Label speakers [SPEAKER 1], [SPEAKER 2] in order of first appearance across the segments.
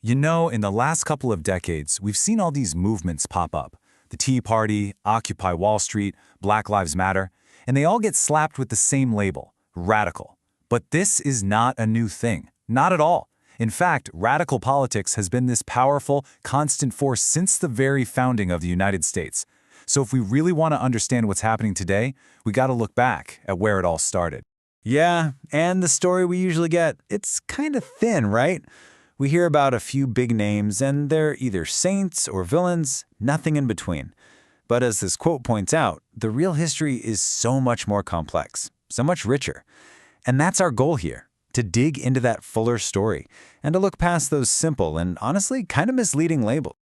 [SPEAKER 1] You know, in the last couple of decades, we've seen all these movements pop up. The Tea Party, Occupy Wall Street, Black Lives Matter, and they all get slapped with the same label, radical. But this is not a new thing, not at all. In fact, radical politics has been this powerful, constant force since the very founding of the United States. So if we really want to understand what's happening today, we got to look back at where it all started.
[SPEAKER 2] Yeah, and the story we usually get, it's kind of thin, right? We hear about a few big names, and they're either saints or villains, nothing in between. But as this quote points out, the real history is so much more complex, so much richer. And that's our goal here, to dig into that fuller story, and to look past those simple and honestly kind of misleading labels.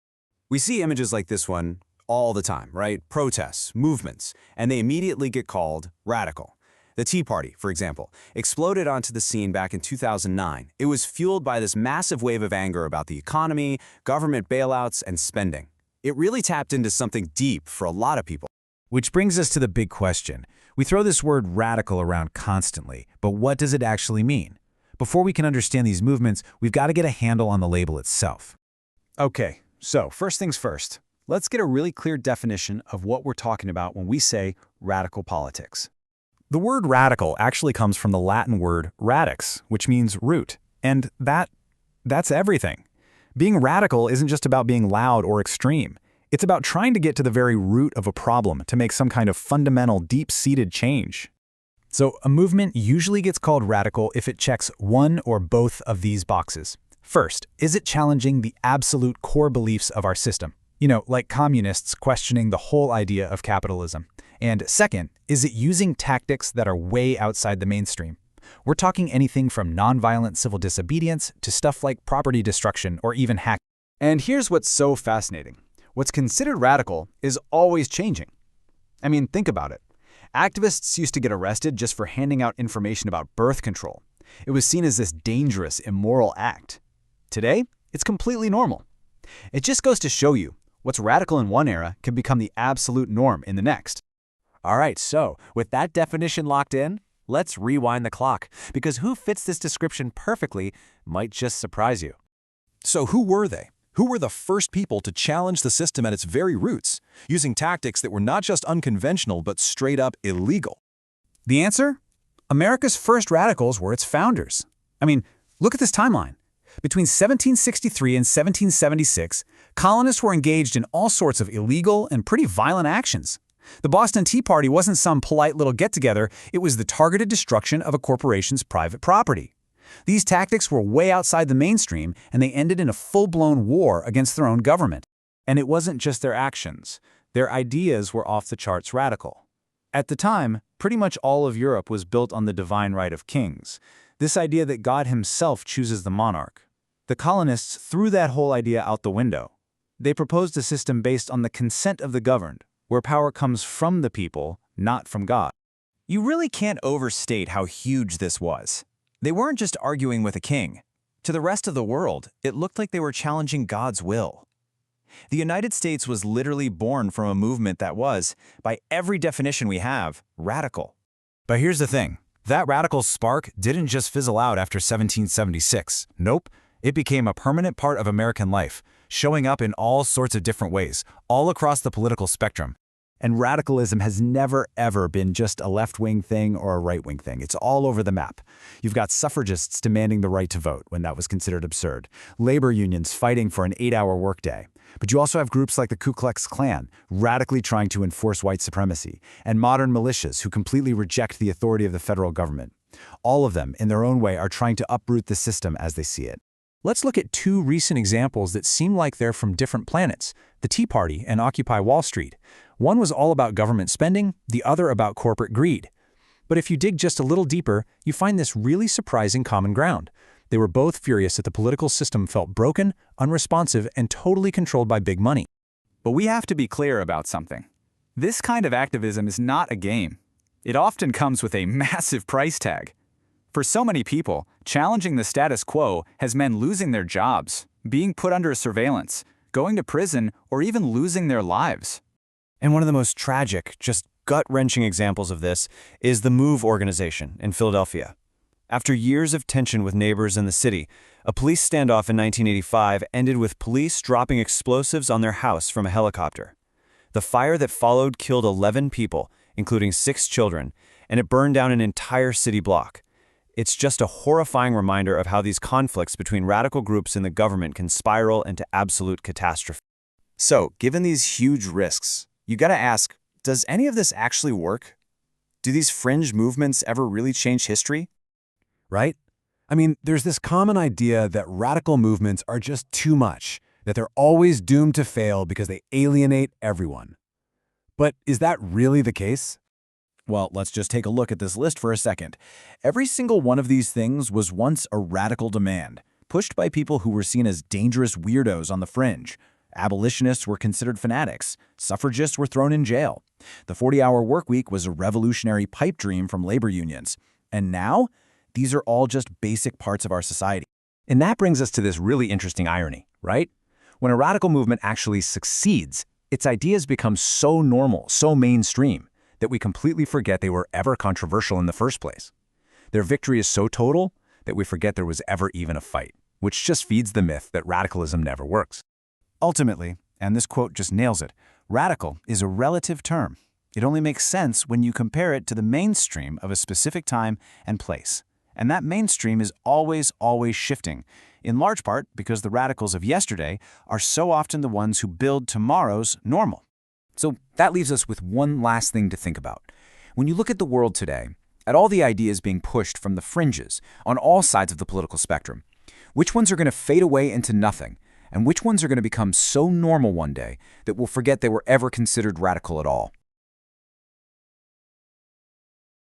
[SPEAKER 3] We see images like this one all the time, right? Protests, movements, and they immediately get called radical. The Tea Party, for example, exploded onto the scene back in 2009. It was fueled by this massive wave of anger about the economy, government bailouts, and spending. It really tapped into something deep for a lot of people.
[SPEAKER 2] Which brings us to the big question. We throw this word radical around constantly, but what does it actually mean? Before we can understand these movements, we've got to get a handle on the label itself.
[SPEAKER 4] Okay, so first things first. Let's get a really clear definition of what we're talking about when we say radical politics.
[SPEAKER 1] The word radical actually comes from the Latin word radix, which means root. And that's everything. Being radical isn't just about being loud or extreme. It's about trying to get to the very root of a problem to make some kind of fundamental, deep-seated change.
[SPEAKER 2] So a movement usually gets called radical if it checks one or both of these boxes. First, is it challenging the absolute core beliefs of our system? You know, like communists questioning the whole idea of capitalism. And second, is it using tactics that are way outside the mainstream? We're talking anything from nonviolent civil disobedience to stuff like property destruction or even hacking.
[SPEAKER 4] And here's what's so fascinating. What's considered radical is always changing. I mean, think about it. Activists used to get arrested just for handing out information about birth control. It was seen as this dangerous, immoral act. Today, it's completely normal. It just goes to show you, what's radical in one era can become the absolute norm in the next.
[SPEAKER 3] All right, so with that definition locked in, let's rewind the clock, because who fits this description perfectly might just surprise you.
[SPEAKER 5] So who were they? Who were the first people to challenge the system at its very roots, using tactics that were not just unconventional but straight up illegal?
[SPEAKER 4] The answer? America's first radicals were its founders. I mean, look at this timeline. Between 1763 and 1776, colonists were engaged in all sorts of illegal and pretty violent actions. The Boston Tea Party wasn't some polite little get-together, it was the targeted destruction of a corporation's private property. These tactics were way outside the mainstream, and they ended in a full-blown war against their own government.
[SPEAKER 2] And it wasn't just their actions. Their ideas were off the charts radical. At the time, pretty much all of Europe was built on the divine right of kings, this idea that God himself chooses the monarch. The colonists threw that whole idea out the window. They proposed a system based on the consent of the governed, where power comes from the people, not from God.
[SPEAKER 5] You really can't overstate how huge this was. They weren't just arguing with a king. To the rest of the world, it looked like they were challenging God's will. The United States was literally born from a movement that was, by every definition we have, radical.
[SPEAKER 2] But here's the thing. That radical spark didn't just fizzle out after 1776. Nope. It became a permanent part of American life, showing up in all sorts of different ways, all across the political spectrum. And radicalism has never, ever been just a left-wing thing or a right-wing thing. It's all over the map. You've got suffragists demanding the right to vote when that was considered absurd. Labor unions fighting for an 8-hour workday. But you also have groups like the Ku Klux Klan radically trying to enforce white supremacy, and modern militias who completely reject the authority of the federal government. All of them, in their own way, are trying to uproot the system as they see it.
[SPEAKER 1] Let's look at two recent examples that seem like they're from different planets, the Tea Party and Occupy Wall Street. One was all about government spending, the other about corporate greed. But if you dig just a little deeper, you find this really surprising common ground. They were both furious that the political system felt broken, unresponsive, and totally controlled by big money.
[SPEAKER 4] But we have to be clear about something. This kind of activism is not a game. It often comes with a massive price tag. For so many people, challenging the status quo has meant losing their jobs, being put under surveillance, going to prison, or even losing their lives.
[SPEAKER 3] And one of the most tragic, just gut-wrenching examples of this is the MOVE organization in Philadelphia.
[SPEAKER 5] After years of tension with neighbors in the city, a police standoff in 1985 ended with police dropping explosives on their house from a helicopter. The fire that followed killed 11 people, including 6 children, and it burned down an entire city block. It's just a horrifying reminder of how these conflicts between radical groups in the government can spiral into absolute catastrophe.
[SPEAKER 3] So, given these huge risks, you gotta ask, does any of this actually work? Do these fringe movements ever really change history?
[SPEAKER 6] Right? I mean, there's this common idea that radical movements are just too much, that they're always doomed to fail because they alienate everyone. But is that really the case?
[SPEAKER 1] Well, let's just take a look at this list for a second. Every single one of these things was once a radical demand, pushed by people who were seen as dangerous weirdos on the fringe. Abolitionists were considered fanatics. Suffragists were thrown in jail. The 40-hour workweek was a revolutionary pipe dream from labor unions. And now, these are all just basic parts of our society.
[SPEAKER 2] And that brings us to this really interesting irony, right? When a radical movement actually succeeds, its ideas become so normal, so mainstream, that we completely forget they were ever controversial in the first place. Their victory is so total that we forget there was ever even a fight, which just feeds the myth that radicalism never works.
[SPEAKER 1] Ultimately, and this quote just nails it, radical is a relative term. It only makes sense when you compare it to the mainstream of a specific time and place. And that mainstream is always shifting, in large part because the radicals of yesterday are so often the ones who build tomorrow's normal.
[SPEAKER 2] So that leaves us with one last thing to think about. When you look at the world today, at all the ideas being pushed from the fringes on all sides of the political spectrum, which ones are going to fade away into nothing, and which ones are going to become so normal one day that we'll forget they were ever considered radical at all?